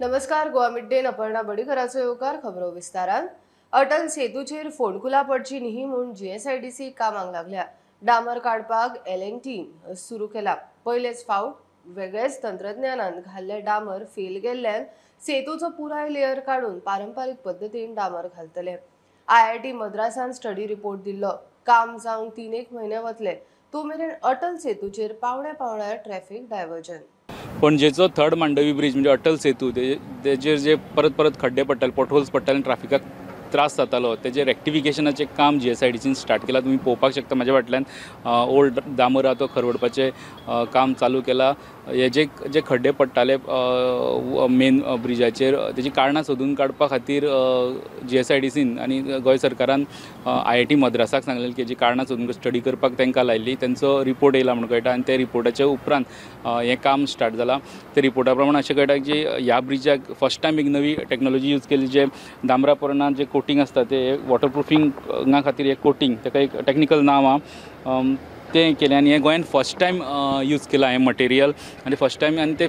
नमस्कार, Goa mid day Aparna बडीकराचो येवकार खबरो विस्तारान। अटल सेतूचेर फोंडकुला पडची न्ही म्हूण GSIDC कामाक लागल्या। डामर काडपाक L&T सुरू केला। पयलेच फावट वेगळेच तंत्रज्ञानान घाल्ले डामर फेल गेल्ल्यान सेतूचो पुराय लेयर काडून पारंपारीक पद्धतीन डामर घालतले। IIT मद्रासान स्टडी रिपोर्ट दिल्लो। काम जावंक 3-1 म्हयने वतले। तो मेरेन अटल सेतूचेर पावण्यार ट्रॅफिक डायवर्जन। पणजेचो थर्ड मांडवी ब्रिज म्हणजे अटल सेतू तेजेर जे परत खड्डे पडटाले, पोटहोल्स पडटाले, ट्रॅफिकाक त्रास जातालो, तेजे रेक्टिफिकेशनाचें काम GSIDCन स्टार्ट केलां। तुम्ही पळोवपाक शकता म्हाज्या फाटल्यान ओल्ड डामर आहा तो खरवडपाचें काम चालू केलां। हे जे खड्डे पडटाले मेन ब्रिजाचेर तेजी कारणां सोदून काडपा खातीर GSIDCन आनी गोंय सरकारान IIT मद्रासाक सांगलेलें की हेजी कारणां सोदून स्टडी करपाक तांकां लायिल्ली। तांचो रिपोर्ट येयला म्हूण कळटा आनी त्या रिपोर्टाच्या उपरांत हें काम स्टार्ट जालां। त्या रिपोर्टा प्रमाण अशें कळटा की ह्या ब्रिजाक फर्स्ट टायम एक नवी टेक्नॉलॉजी यूज केली, जे डांबरा पोरणान जे कोटिंग आसता ते वॉटरप्रुफिंगा खातीर एक कोटिंग, ताका एक टेक्निकल नांव आहा, तें केलें आनी हें गोंयान फर्स्ट टायम यूज केलां हें मटेरियल आनी फर्स्ट टायम आनी ते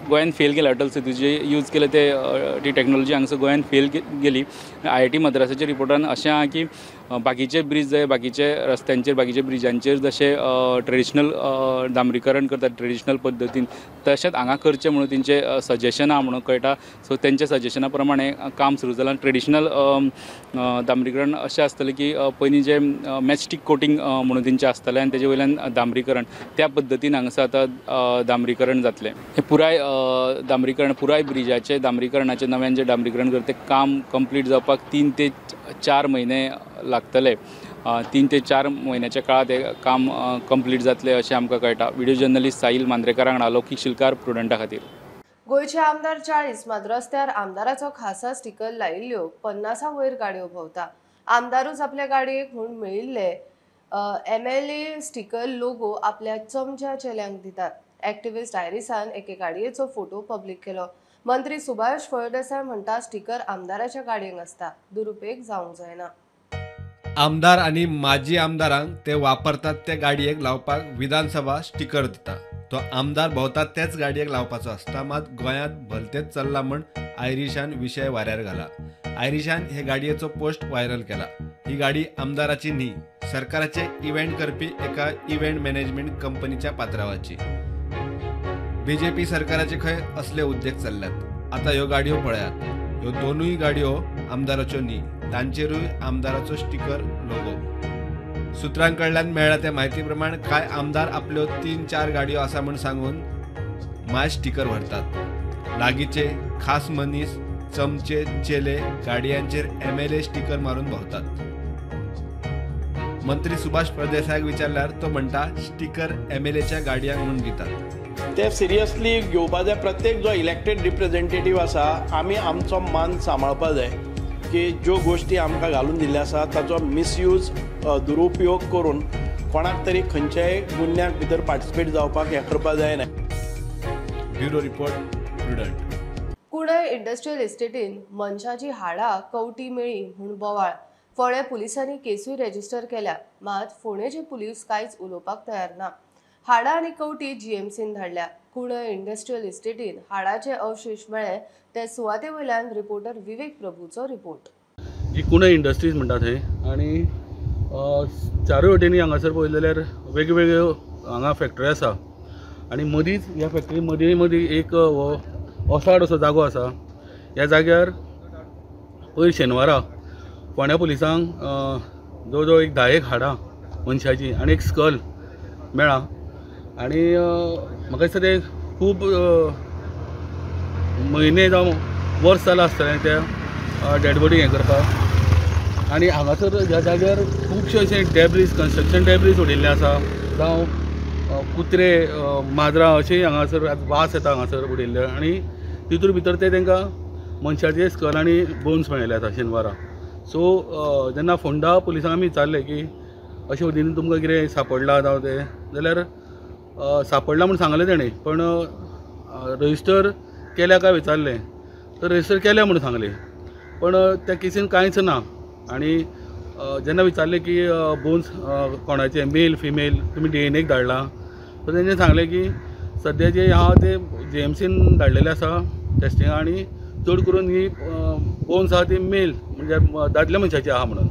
गोंयान फेल गेलें। अटल सेतूचे यूज केले ती टेक्नॉलॉजी हांगासर गोंयान फेल गेली। IIT मद्रासाच्या रिपोर्टान अशें आहा की बाकीचे ब्रिज जाय, बाकीचे रस्त्यांचेर, बाकीचे ब्रिजांचेर जशें ट्रेडिशनल डांबरीकरण करतात ट्रेडिशनल पद्दतीन, तशेंच हांगा करचें म्हणून तेंचें सजेशन आहा म्हणून कळटा। सो तेंच्या सजेशना प्रमाणे काम सुरू जालां। ट्रेडिशनल डांबरीकरण अशें आसतलें की पयलीं जे मॅचस्टीक कोटिंग म्हणून तेंचें आसतलें आनी तेजे वयल्यान डांबरीकरण त्या पद्दतीन हांगासर आतां डांबरीकरण जातलें। हें पुराय डांबरीकरण, पुराय ब्रिजाचें डांबरीकरणाचें नव्यान जें डांबरीकरण करता तें काम कंप्लीट जावपाक 3 ते 4 म्हयने लागतले। 3 ते 4 म्हयन्याच्या काळात हें काम कंप्लीट जातलें अशें आमकां कळटा। व्हिडिओ जर्नलिस्ट साहिल मांद्रेकार वांगडा लौकीक शिलकार, प्रुडंटा खातीर। गोयचे आमदार 40 मात रस्त्यार आमदाराचो खासा स्टिकर लायिल्ल्यो 50 वयर गाडयो भोंवता। आमदारूच आपल्या गाडयेक म्हूण मेळिल्ले MLA स्टिकर लोगो आपल्या चमच्या चेल्यांक दितात। एक्टिविस्ट आयरिसान एके गाडयेचो फोटो पब्लीक केलो। मंत्री सुभाष फळदेसाय म्हणटा स्टिकर आमदाराच्या गाडयेक आसता, दुरुपेग जावंक जायना। आमदार आणि माजी आमदारांक ते वापरतात त्या गाडयेक लावपाक विधानसभा स्टिकर दिता। तो आमदार भोंवतात त्याच गाडयेक लावपाचो आसता। मात गोंयांत भलतेच चल्ला म्हूण आयरिशान विशय वाऱ्यार घाला। आयरिशान हे गाडयेचो पोस्ट व्हायरल केला। ही गाडी आमदाराची न्ही, सरकाराचे इव्हेंट करपी एका इव्हेंट मॅनेजमेंट कंपनीच्या पात्रावाची। BJP सरकाराचे खंय असले उद्योग चल्ल्यात। आता ह्यो गाडयो पळयात, ह्यो दोनूय गाडयो आमदाराच्यो न्ही, तांचेरूय आमदाराचो स्टिकर लोगो। सुत्रांकडल्यान मेळ्ळा त्या म्हायती प्रमाण कांय आमदार आपल्यो 3-4 गाडयो आसा म्हूण सांगून माय स्टिकर व्हरतात। लागींचे खास मनीस, चमचे, चेले गाडयांचेर MLA स्टिकर मारून भोंवतात। मंत्री सुभाष फळदेसायक विचारल्यार तो म्हणटा स्टिकर MLAच्या गाडयांक म्हूण दितात। ते सिरियसली घेवपा जाय। प्रत्येक जो इलेक्टेड रिप्रेझेंटेटीव आसा, आमी आमचो मान सांबाळपा जाय की ज्यो गोश्टी आमकां घालून दिल्ले आसा ताचो मिसयूज, दुरुपयोग करून कोणाक तरी खंयच्याय गुन्यांक भितर पार्टिसिपेट जावपाक हें करपा जायना। Bureau report, prudent. कुणय इंडस्ट्रियल इस्टेटीन मनशाची हाडां कवटी मेळ्ळी म्हूण बोवाळ। फोंडे पुलिसांनी केसूय रेजिस्टर केल्या, मात फोंडेचे पुलीस कांयच उलोवपाक तयार ना। हाडां आनी कवटी GMCन धाडल्या। कुणय इंडस्ट्रियल इस्टेटीन हाडाचे अवशेश मेळ्ळे ते सुवाते वयल्यान रिपोर्टर विवेक प्रभूचो रिपोर्ट। ही कुणय इंडस्ट्रीज म्हणटा थंय आनी चारूय वटेनी हांगासर पळयलें जाल्यार वेगवेगळ्यो हांगा फॅक्टरी आसा आनी मदींच ह्या फॅक्टरी मदीं एक ओसाड असो जागो आसा। ह्या जाग्यार पयर शेनवारा फोंड्या पुलिसांक जवळ जवळ एक 10 हाडां मनशाची आनी एक स्कल मेळ्ळा आनी म्हाका दिसता ते खूब म्हयने जावं वर्स जालां आसतलें त्या डेड बॉडी हें करपाक। आनी हांगासर ह्या जाग्यार खुबशे अशे डॅब्रीज, कन्स्ट्रक्शन डॅब्रीज उडिल्ले आसा, जावं कुत्रे, माजरां अशेंय हांगासर वास येता हांगासर उडिल्ले आनी तितूर भितर ते तांकां मनशाचे स्कल आनी बोन्स मेळिल्ले आसा शेनवारा। सो जेन्ना फोंडा पुलिसांक आमी विचारलें की अशे पद्दतीन तुमकां कितें सापडलां जावं तें, जाल्यार सापडलां म्हूण सांगलें तेणें, पण रजिस्टर केल्या काय विचारलें तर रजिस्टर केलें म्हणून सांगलें, पण त्या केसीन कांयच ना। आनी जेन्ना विचारलें की बोन्स कोणाचे, मेल फिमेल, तुमी DNA धाडला, तर तेणें सांगलें की सद्या जे आहा ते GMCन धाडलेले आसा टेस्टिंग आनी चड करून ही बोन्स आहा ती मेल म्हणजे दादल्या मनशाची आहा म्हणून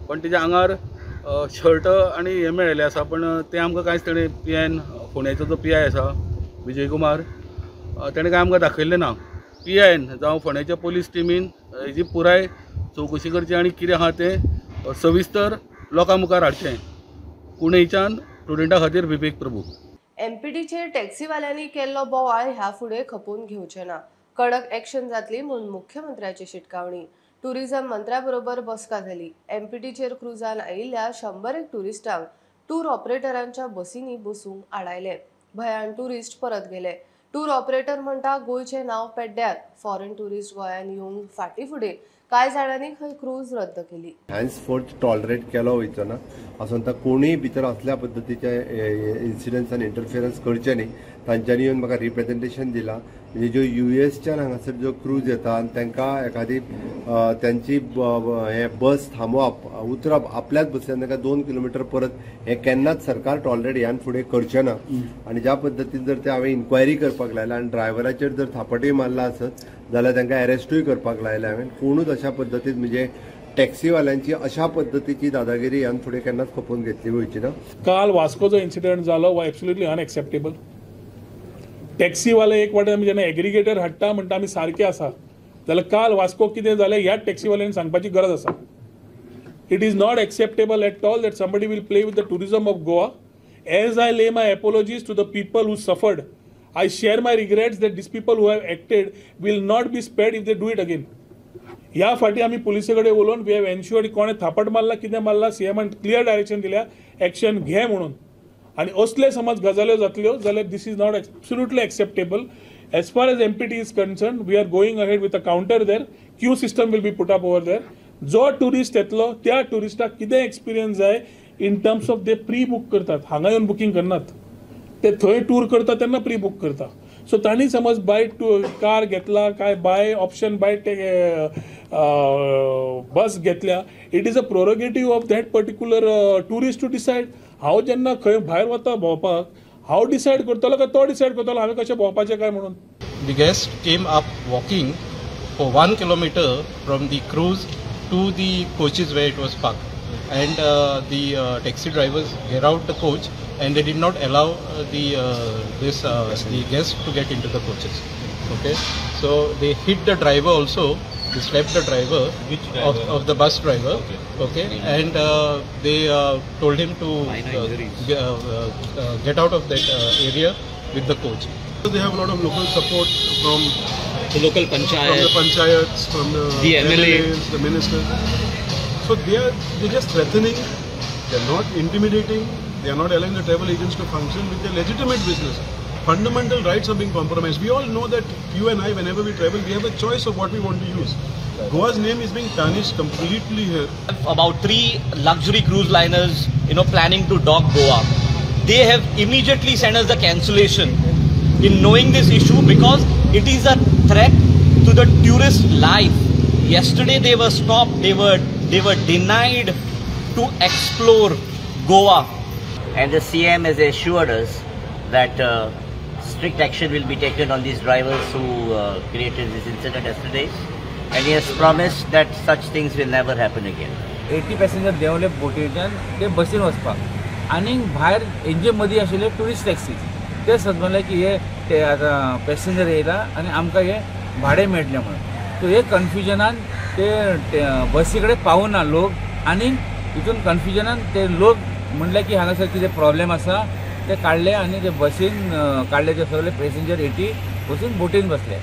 पण तेज्या आंगार शर्ट आनी हे मेळिल्ले आसा पण ते आमकां कांयच तेणें PN फोंडेचो जो PI आसा विजय कुमार तेणें कांय आमकां दाखयल्लें ना PN जावं फोंडेच्या पोलीस टिमीन हेजी पुराय चवकशी करची आनी कितें आहा तें सविस्तर लोकां मुखार हाडचें कुणेच्यान स्टुडंटा खातीर विवेक प्रभू. MPDचेर टॅक्सीवाल्यांनी केल्लो बोवाळ ह्या फुडें खपोवन घेवचे ना. कडक ॲक्शन जातली म्हणून मुख्यमंत्र्याची शिटकावणी. टुरिझम मंत्र्याबरोबर बसका जाली. MPDचेर क्रुजान आयिल्ल्या 100 टुरिस्टांक टूर ऑपरेटरांच्या बसींनी बसूंक आडायले. भयान टुरिस्ट परत गेले. टूर ऑपरेटर म्हणटा गोंयचें नांव पेड्ड्यार. फॉरेन टुरिस्ट गोंयान येवंक फाटीं फुडें कांय जाणांनी खंय क्रूज रद्द केली. हॅन्सफोर्थ टॉलरेट केलो वयचो ना आसून कोणूय भितर असल्या पद्दतीचे इन्सिडंट्सान इंटरफियरन्स करचे न्ही. तांच्यांनी येवन म्हाका रिप्रेझेंटेशन दिलां म्हणजे ज्यो US हांगासर ज्यो क्रूज येता तांकां एखादी त्यांची हे बस थांबोवप उतरप आपल्याच बसीन तांकां 2 किलोमीटर परत हे केन्नाच सरकार टॉलरेट ह्यान फुडें करचें ना. आनी ज्या पद्दतीन जर ते हांवें इन्क्वायरी करपाक लायला आनी ड्रायव्हराचेर जर थापटूय मारला आसत जाल्यार तांकां अरेस्टूय करपाक लायले हांवें. कोणूच अशा पद्दतीन म्हणजे टॅक्सीवाल्यांची अशा पद्दतीची दादागिरी ह्यान फुडें केन्नाच खपोवन घेतली वयची ना. काल वास्को जो इन्सिडेंट जालो वो एब्सोल्युटली अनएक्सेप्टेबल. टॅक्सीवाले एक वाटेन आमी जेन्ना एग्रिगेटर हाडटा म्हणटा आमी सारके आसा जाल्यार काल वास्को कितें जालें ह्याच टॅक्सीवाल्यांनी सांगपाची गरज आसा. It is not acceptable at all that somebody will play with the tourism of Goa. As I lay my apologies to the people who suffered, I share my regrets that these people who have acted will not be spared if they do it again. ह्या फाटी आमी पुलिसे कडेन उलोवन we have ensured कोणें थापट मारला कितें मारला CMन क्लियर डायरेक्शन दिल्या एक्शन घे म्हणून. आनी असले समज गजाल्यो जातल्यो जाल्यार this is not absolutely acceptable. As far as MPD is concern we are going ahead with a counter there. Queue system will be put up over there. जो टुरिस्ट येतलो त्या टुरिस्टाक कितें एक्सपिरियन्स जाय in terms of they pre book करतात. हांगा येवन booking करनात, ते थंय टूर करता तेन्ना प्री बूक करता. सो तांणी समज बाय कार घेतला काय बाय ऑप्शन बाय बस घेतल्या, it is a prerogative of that particular tourist to decide. हांव जेन्ना खंय भायर वता भोंवपाक हांव डिसायड करतलो काय तो डिसायड करतलो हांवें कशें भोंवपाचें काय म्हणून. The guest came up walking for 1 kilometer from the cruise to the coaches where it was parked, and the taxi drivers get out the coach and they did not allow the guests to get into the coaches. Okay, so they hit the driver also. They slapped the driver, of the bus driver. Okay, and they told him to get out of that area with the coach. So they have a lot of local support from the local panchayat, from the panchayats, from the MLAs, the ministers. So they're just threatening. They're not intimidating. They are not allowing the travel agents to function with their legitimate business. Fundamental rights are being compromised. We all know that you and I, whenever we travel, we have a choice of what we want to use. Goa's name is being tarnished completely here. About 3 luxury cruise liners, planning to dock Goa. They have immediately sent us the cancellation in knowing this issue because it is a threat to the tourist life. Yesterday they were stopped. They were denied to explore Goa. And the CM has assured us that strict action will be taken on these drivers who created this incident yesterday, and he has promised that such things will never happen again. 80 passenger देंवले बोटीच्यान ते बसीन वचपाक आनी भायर हेंचे मदीं आशिल्ले tourist taxi ते समजले की हे आतां पॅसेंजर येयला आनी आमकां हे भाडें मेळटलें म्हणून. सो हे कन्फ्युजनान ते बसी कडेन पावना लोक आनी हितून कन्फ्युजनान ते लोक म्हणले की हांगासर कितें प्रॉब्लेम आसा ते काडले आनी ते बसीन काडले ते सगळे पॅसेंजर 80 वचून बोटीन बसले.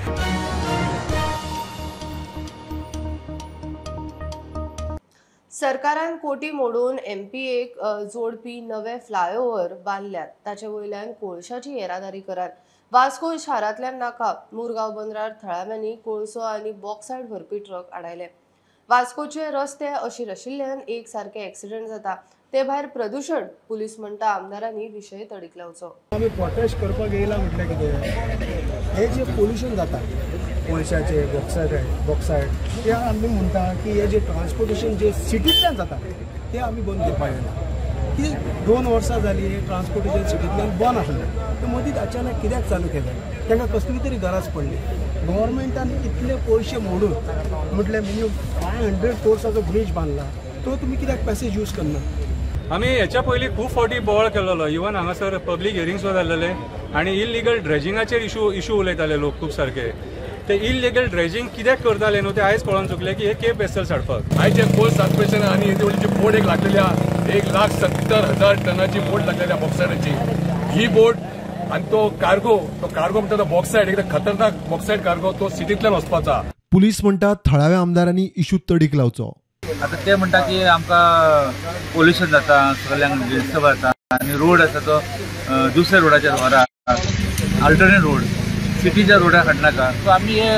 सरकारान कोटी मोडून MPAक जोडपी नवे फ्लायओव्हर बांदल्यात. ताचे वयल्यान कोळशाची येरादारी करात. वास्को शारांतल्यान नाका मुरगांव बंदरार थळाव्यांनी कोळसो आनी बॉक्सायड भरपी ट्रक आडायले. वास्कोचे रस्ते अशीर आशिल्ल्यान एक सारखे एक्सिडेंट जाता. ते भायर प्रदूषण पुलीस म्हणटा आमदारांनी विशय तडीक लावचो. आमी प्रोटेस्ट करपाक येयला म्हटल्यार कितें हे जे पोल्युशन जाता कोळशाचे बॉक्सायड ते आमी म्हणटा की हे जे ट्रान्सपोर्टेशन जे सिटींतल्यान जाता ते आमी बंद करपाक येयला. की 2 वर्सां जाली हे ट्रान्सपोर्टेशन सिटींतल्यान बंद आसलें ते मदींच अचानक कित्याक चालू केलें तांकां कसली तरी गरज पडली. गव्हर्मेंटान इतले पयशे मोडून म्हटले मिनिमम 500 कोर्साचो ब्रिज बांधला तो तुम्ही कित्याक पॅसेज यूज करना? आम्ही याच्या पयलीं खूब फावटी बोवाळ केलेलो. इवन हांगासर पब्लीक हियरिंग्स जाल्लेले आनी इल्लिगल ड्रेजिंगाचेर इशू उलयताले लोक खूब सारके. ते इल्लिगल ड्रेजिंग कित्याक करताले न्हू ते आयज कळोन चुकले की हे केप वेसल्स हाडपाक. आयचे कोर्स कॉर्पोरेशन आनी येवलीची बोट एक लागलेल्या 1,70,000 टनाची बोट लागलेल्या बॉक्सायडाची. ही बोट आणि तो कार्गो म्हणटा तो बॉक्सायड एकदम खतरनाक बॉक्सायड कार्गो तो सिटींतल्यान वचपाचा. पुलीस म्हणटात थळाव्या आमदारांनी इशू तडीक लावचो. आता ते म्हणटा की आमकां पोल्युशन जाता, सगळ्यांक डिस्टर्ब जाता आनी रोड आसा तो दुसऱ्या रोडाचेर व्हरा, अल्टरनेट रोड सिटीच्या रोडार हाडनाका. सो आमी हे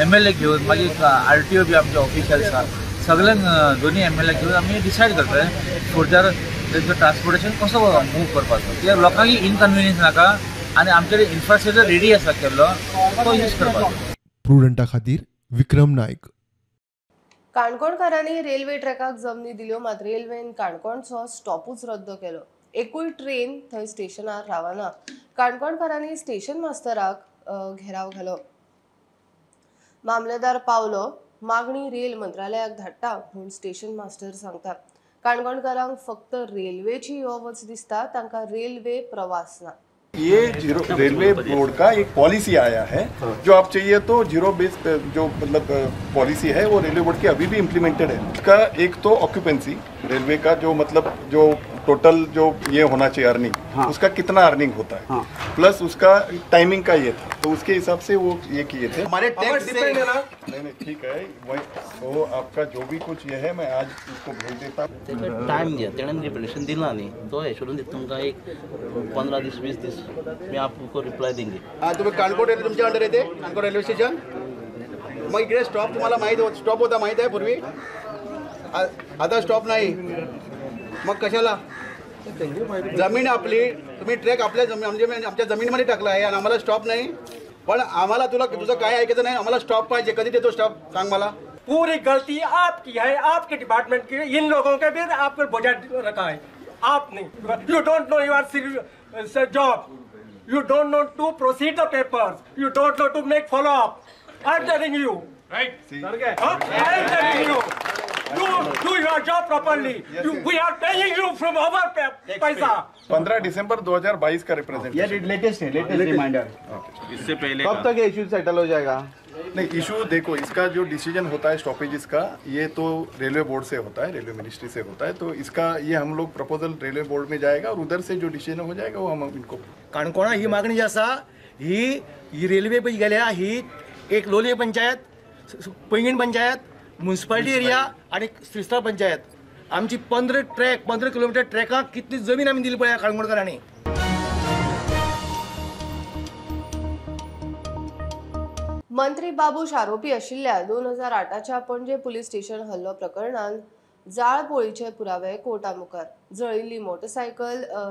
MLA घेवन मागीर RTO बी आमचे ऑफिशियल्स आसा सगळ्यांक दोन्ही MLA घेवन आमी डिसायड करता फुडच्यार तेंचो ट्रान्सपोर्टेशन कसो मूव करपाचो. कित्याक लोकांक इनकन्विनियन्स नाका आनी आमचे इन्फ्रास्ट्रक्चर रेडी आसा केल्लो तो यूज करपाचो. प्रुडंटा खातीर विक्रम नायक. काणकोणकारांनी रेल्वे ट्रॅकाक जमनी दिल्यो मात रेल्वेन काणकोणचो स्टॉपूच रद्द केलो. एकूय ट्रेन थंय स्टेशनार रावना. काणकोणकारांनी स्टेशन मास्टराक घेराव घालो. मामलेदार पावलो, मागणी रेल मंत्रालयाक धाडटा म्हूण स्टेशन मास्टर सांगता. काणकोणकारांक फक्त रेल्वेची यो वच दिसता, तांकां रेल्वे प्रवास ना. ये रेलवे बोर्ड का एक पॉलिसी आया है जो आप चाहिए तो जीरो बेस जो मतलब पॉलिसी है वो रेलवे बोर्ड की अभी भी इम्प्लीमेंटेड है. इसका एक तो ऑक्यूपेंसी रेलवे का जो मतलब जो टोटल जो ये होना चाहिए अर्निंग उसका कितना अर्निंग होता है प्लस उसका टाइमिंग का ये था तो उसके हिसाब से वो ये किए थे. हमारे टैक्स डिपेंड है ना. नहीं ठीक है वही तो आपका जो भी कुछ ये है मैं आज उसको भेज देता हूँ. टाइम दिया तेणें रिप्रेजेंटेशन दिला न्ही तो हेशोरून दिता तुमकां एक 15 दीस 20 दीस मी आपको रिप्लाय देंगे. तुम्ही काणकोण रेल्वे तुमच्या अंडर येते काणकोण रेल्वे स्टेशन. मग इकडे स्टॉप तुम्हाला माहिती स्टॉप होता माहिती आहे पूर्वी, आता स्टॉप नाही. मग कशाला जमीन आपली तुम्ही ट्रॅक आपल्या म्हणजे आमच्या जमिनीमध्ये टाकला आहे आणि आम्हाला स्टॉप नाही. पण आम्हाला तुझं काय ऐकायचं नाही, आम्हाला स्टॉप पाहिजे. कधी देतो स्टॉप सांग मला. पूरी गलती आपकी है, आपके डिपार्टमेंट की. इन लोगों के भी आपको बोझा रखा है आप नहीं. You don't know your job, you don't know to proceed the papers, you don't know to make follow up. I'm telling you, right? I'm telling you, you do your job properly. We are paying you from our paisa. 15 दिसंबर 2022 का representation ये latest reminder. इससे पहले कब तक ये issue settle हो जाएगा? नहीं इशू देखो इसका जो डिसीजन होता है स्टॉपेजेस का ये तो रेलवे बोर्ड से होता है, रेलवे मिनिस्ट्री से होता है. तो इसका ये हम लोग प्रपोजल रेलवे बोर्ड में जाएगा और उधर से जो डिसीजन हो जाएगा वो हम इनको. काणकोणा ही मागणी जी आसा ही रेल्वे पळय गेल्या ही एक लोलये पंचायत, पैंगीण पंचायत, म्युनिसिपालिटी एरिया आणि श्रीस्थळ पंचायत. आमची 15 किलोमीटर ट्रॅकाक कितली जमीन आमी दिली पळय काणकोणकारांनी. मंत्री बाबूश आरोपी आशिल्ल्या 2008च्या पणजे पुलीस स्टेशन हल्लो प्रकरणात जाळपोळीचे पुरावे कोर्टा मुखार. जळिल्ली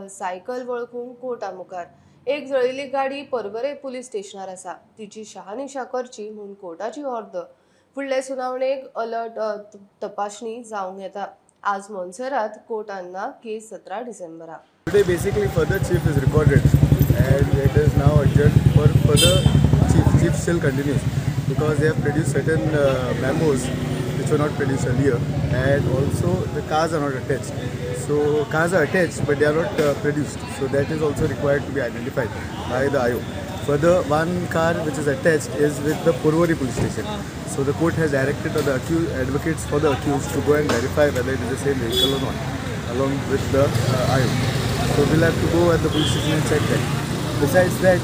सायकल वळखून कोर्टा मुखार. एक जळिल्ली गाडी परगरे पुलीस स्टेशनार आसा, तिची शहानिशा करची म्हूण कोर्टाची ऑर्डर. फुडले सुनावणेक अलर्ट तपासणी जावंक येता. आज मोन्सेरात कोर्टान ना केस 17 डिसेंबरा. Today basically further chief is recorded and it is now adjourned for further chief still continues because they have produced certain memos which were not produced earlier and also the cars are not attached. So cars are attached but they are not produced. So that is also required to be identified by the IO. Further, one car which is attached is with the Purvari police station. So the court has directed the advocates for the accused to go and verify whether it is the same vehicle or not, along with the IO. So we'll have to go at the police station and check that. Besides that,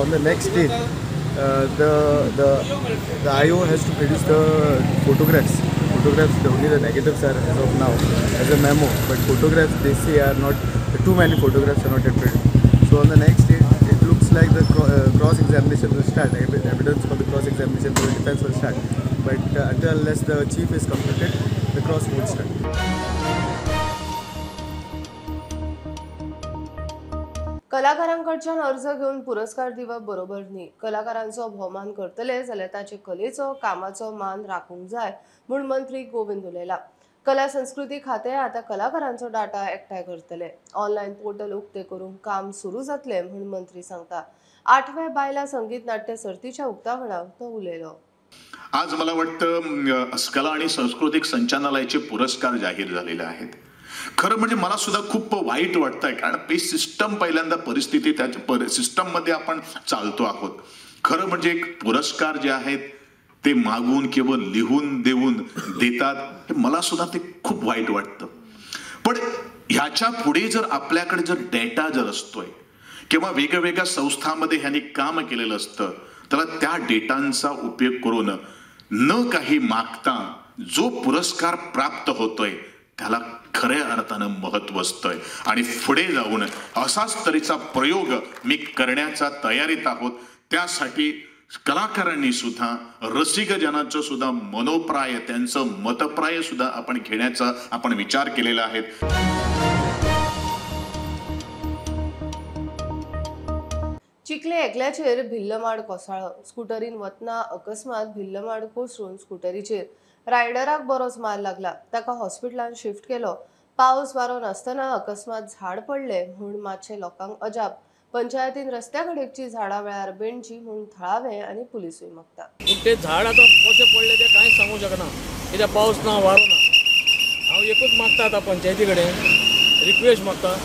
on the next day, the IO has to produce the photographs. Only the negatives are as of now as a memo, but photographs they say are not. Too many photographs are not yet produced. So on the next day, it looks like the cross-examination will start. Evidence for the cross-examination for the defense will start. But unless the chief is completed, the cross won't start. कलाकारांकडच्यान अर्ज घेवन पुरस्कार दिवप बरोबर न्ही. कलाकारांचो भोवमान करतले जाल्यार ताचे कलेचो कामाचो मान राखूंक जाय म्हूण मंत्री गोविंद उलयला. कला संस्कृती खाते आता कलाकारांचो डाटा एकठांय करतले. ऑनलायन पोर्टल उक्ते करूंक काम सुरू जातले म्हूण मंत्री सांगता. 8व्या बायला संगीत नाट्य सर्तीच्या उक्तावणाक तो उलयलो. आज मला वाटतं कला आणि सांस्कृतिक संचालनालयाचे पुरस्कार जाहीर झालेले आहेत. खरं म्हणजे मला सुद्धा खूप वाईट वाटतंय, कारण सिस्टम पहिल्यांदा परिस्थिती त्या सिस्टम मध्ये आपण चालतो आहोत. खरं म्हणजे एक पुरस्कार जे आहेत ते मागून केवळ लिहून देऊन देतात, हे मला सुद्धा ते खूप वाईट वाटतं. पण ह्याच्या पुढे जर आपल्याकडे जर डेटा जर असतोय किंवा वेगवेगळ्या संस्थांमध्ये ह्यांनी काम केलेलं असतं, तर त्या डेटांचा उपयोग करून न काही मागता जो पुरस्कार प्राप्त होतोय त्याला खऱ्या अर्थानं महत्व असतंय. आणि पुढे जाऊन असाच तऱ्हेचा प्रयोग मी करण्याच्या तयारीत आहोत. त्यासाठी कलाकारांनी सुद्धा रसिकजनांचं सुद्धा मनोप्राय, त्यांचं मतप्राय सुद्धा आपण घेण्याचा आपण विचार केलेला आहे. चिखले एकल्याचेर भिल्लमाड कोसळ्ळो. स्कूटरीन वतना अकस्मात भिल्लमाड कोसळून स्कूटरीचेर रायडराक बरोच मार लागला. ताका हॉस्पिटलांत शिफ्ट केलो. पावस वारो नासतना अकस्मात झाड पडले म्हूण मातशे लोकांक अजाप. पंचायतीन रस्त्या कडेकची झाडां वेळार बेंडची म्हूण थळावे आनी पुलिसूय मागतात. ते झाड आता कशें पडले ते कांय सांगूंक शकना, कित्याक पावस ना वारो ना. हांव एकूच मागता आतां पंचायती कडेन रिक्वेस्ट मागता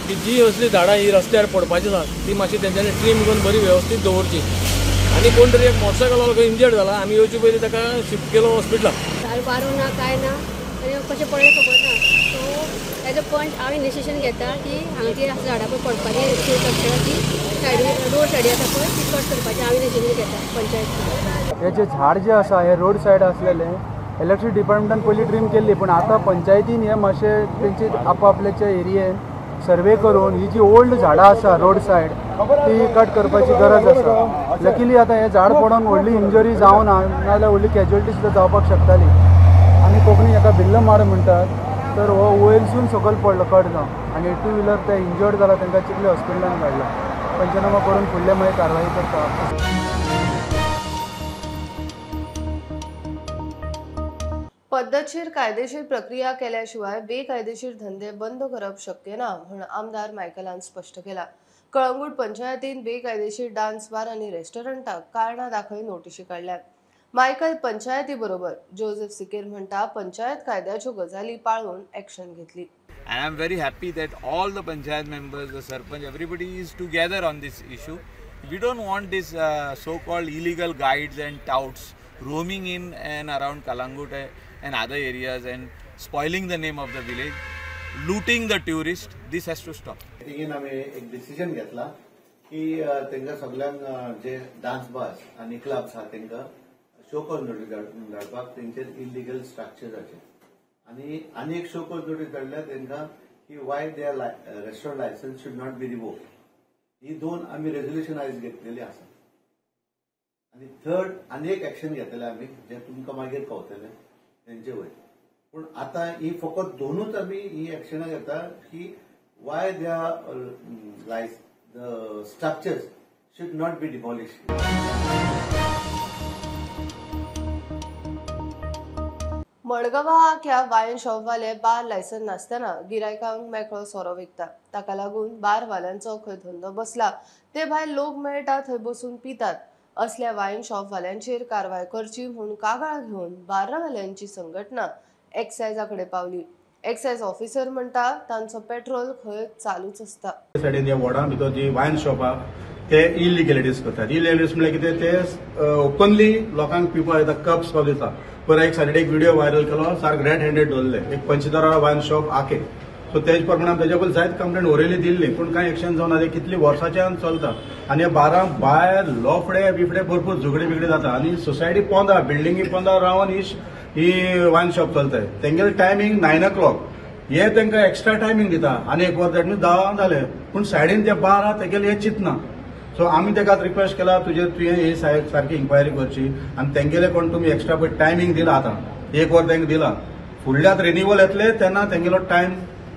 की जी असली झाडां ही रस्त्यार पडपाची आसात ती मातशी तेंच्यांनी ट्रीम करून बरी वेवस्थीत दवरची. आनी कोण तरी एक मोटरसायकल वालो इंजर्ड जाला, आमी येवचे पयलीं ताका शिफ्ट केलो हॉस्पिटलाक. झाड वारो ना काय ना आनी कशें पडलें खबर ना. सो एज अ पॉयंट हांव इनिशिएशन घेता की हांगा ती झाडां पळय पडपाची ती सायडी रोड सायडी आसा पळय ती कट करपाची हांव इनिशिएशन घेता पंचायत. हे जे झाड जे आसा हे रोड सायड आसलेले इलेक्ट्रीक डिपार्टमेंटान पयलीं ट्रीम केल्ली, पूण आतां पंचायतीन हे मातशे तेंचे आपापल्याच्या एरियेन सर्वे करून ही जी ओल्ड झाडां आसा रोड सायड ती कट करपाची गरज आसा. लकीली आतां हे झाड पडून व्हडली इंजरी जावना, नाजाल्यार व्हडली कॅज्युअलिटी सुद्दां जावपाक शकताली. आनी कोंकणी हाका भिल्लमाड म्हणटात. तर हो वयरसून सकयल पडलो कट जावन आनी 2 व्हिलर ते इंजर्ड जाला, तांकां चिखले हॉस्पिटलांत धाडला. पंचनामा करून फुडले मागीर कारवाई करता. पद्धतशीर कायदेशीर प्रक्रिया केल्याशिवाय बेकायदेशीर धंदे बंद करप शक्य ना म्हूण आमदार मायकलान स्पश्ट केला. कळंगूट पंचायतीन बेकायदेशीर डान्स बार आनी रेस्टॉरंटाक कारणां दाखय नोटीशी काडल्यात. मायकल पंचायती बरोबर जोसेफ सिकेर म्हणटा पंचायत कायद्याच्यो गजाली पाळून ॲक्शन घेतली. And I'm very happy that all the panchayat members, the sarpanch, everybody is together on this issue. We don't want this so-called illegal guides and touts roaming in and around Kalangut and other areas and spoiling the name of the village, looting the tourists. This has to stop. आम्ही एक decision घेतला की तेंका सगळ्यांक जे dance bars आनी clubs आहा तेंका शो कॉज नोटीस धाडपाक तेंचेर इलिगल स्ट्रक्चराचेर आनी एक शो कॉज नोटीस धाडल्या तेंका की why their restaurant licence should not be revoked. ही 2 आमी रेझोल्युशन आयज घेतलेली आसा. आनी थर्ड आनी एक एक्शन घेतलेले आमी जे तुमकां मागीर कळटले तेंचे वयर. पूण आतां ही फकत 2च आमी ही एक्शनां घेता की why their the structures should not be demolished. मडगांवाच्या वायन शॉपवाले बार लायसन नासतना गिरायकांक मेकळो सोरो विकतात. ताका लागून बारवाल्यांचो खंय धंदो बसला ते भायर लोक मेळटा थंय बसून पितात. असल्या वायन शॉपवाल्यांचेर कारवाय करची म्हूण कागाळ घेवन बारवाल्यांची संघटना एक्सायजाकडे पावली. एक्सायज ऑफिसर म्हणटा तांचो पेट्रोल खंय चालूच आसता. सायडीन ह्या वॉर्डान भितर जी वायन शॉप आहा ते इलिगॅलिटीज करतात. इलिगॅलिटीज म्हणजे कितें ते ओपनली लोकांक पिवपाक येता, कप्स कॉल दिता. पर एक सायडीन एक व्हिडिओ व्हायरल केलो, सारको रेड हँडेड दवरले एक 25 वायन शॉप आके. सो तेज प्रमाणे तेजे पयलीं जायत कंप्लेंट उरयली दिल्ली, पूण कांय एक्शन जावना. ते कितली वर्सांच्यान चलता आनी ह्या बारां भायर लोफडे बिफडे भरपूर झगडी बिगडी जाता आनी सोसायटी पोंदा बिल्डिंगी पोंदा रावन ही वायन शॉप चलताय. तेंगेले टायमींग 9 o'clock. हे तांकां एक्स्ट्रा टायमींग दिता आनी एक वर दॅट 10 जाले, पूण सायडीन जे बार आहा तेगेले हे चिंतना. सो आमी ताका रिक्वेस्ट केला तुवें ही सारकी इन्क्वायरी करची आनी तेंगेले कोण तुमी एक्स्ट्रा पळय टायमींग दिला आतां 1 वर तांकां दिला. फुडल्यात रिन्युअल येतले तेन्ना तेंगेलो टायम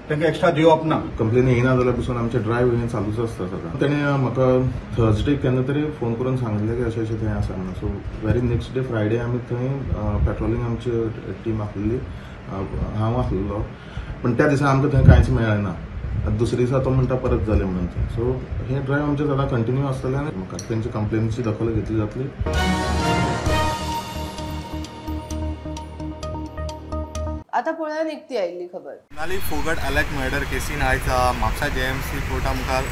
तांकां एक्स्ट्रा दिवप ना. कंप्लेन येना जाल्यार पसून आमचे ड्रायव्ह हे चालूच आसता सदां. तेणें म्हाका थर्सडे केन्ना तरी फोन करून सांगिल्लें की अशें थंय आसा म्हणून. So very next day Friday आमी थंय पेट्रोलिंग आमची टीम आसलेली, हांव आसलेलो. पण त्या दिसा आमकां थंय कांयच मेळ्ळें ना. दुसरे दिसा तो म्हणटा परत जाले म्हणून ते. सो हे ड्रायव्ह आमचे सदां कंटिन्यू आसतलें आनी म्हाका तेंची कंप्लेनीची दखल घेतली जातली. आता पळोवया निकती आयिल्ली खबर. नाली फोगट अलॅज मर्डर केसीन आयज म्हापसा JMC कोर्टा मुखार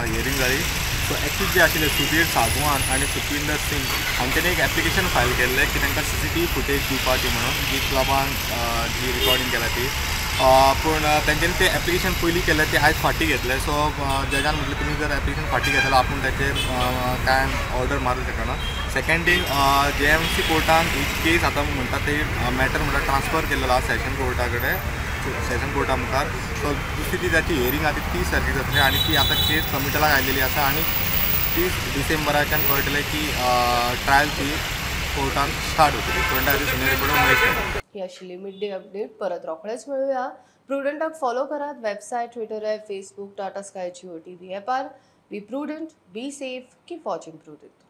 हियरिंग जाली. सो एक्यूज जे आशिल्ले सुधीर सागवान आनी सुखविंदर सिंग हांच्यानी एक एप्लिकेशन फायल केल्लें की तांकां CCTV फुटेज दिवपाची म्हणून जी क्लबान जी रिकॉर्डिंग केल्या ती. पूण तेंच्यांनी तें एप्लिकेशन पयलीं केलें तें आयज फाटीं घेतलें. सो जजान म्हटलें तुमी जर एप्लिकेशन फाटीं घेतलें आपूण ताचेर कांय ऑर्डर मारूं शकना. सेकंड थींग JMC कोर्टान ही केस आतां म्हणटा ते मॅटर म्हणटा ट्रान्सफर केल्लो आसा सेशन कोर्टा कडेन, सेशन कोर्टा मुखार. सो दुसरी ती ताची हियरिंग आसा ती 30 तारखेक जातली आनी ती आतां केस कमिटलाक आयिल्ली आसा आनी 30 डिसेंबराच्यान कळटलें की ट्रायल ती कोर्टान स्टार्ट जातली. 20 सुनेरी ही आशिल्ली मिड डे अपडेट. परत रोखडेच मेळुया. प्रुडंटाक फॉलो करात. Website, Twitter app, Facebook, Tata स्कायची OTV ॲपार. Be prudent, be safe, keep watching prudent.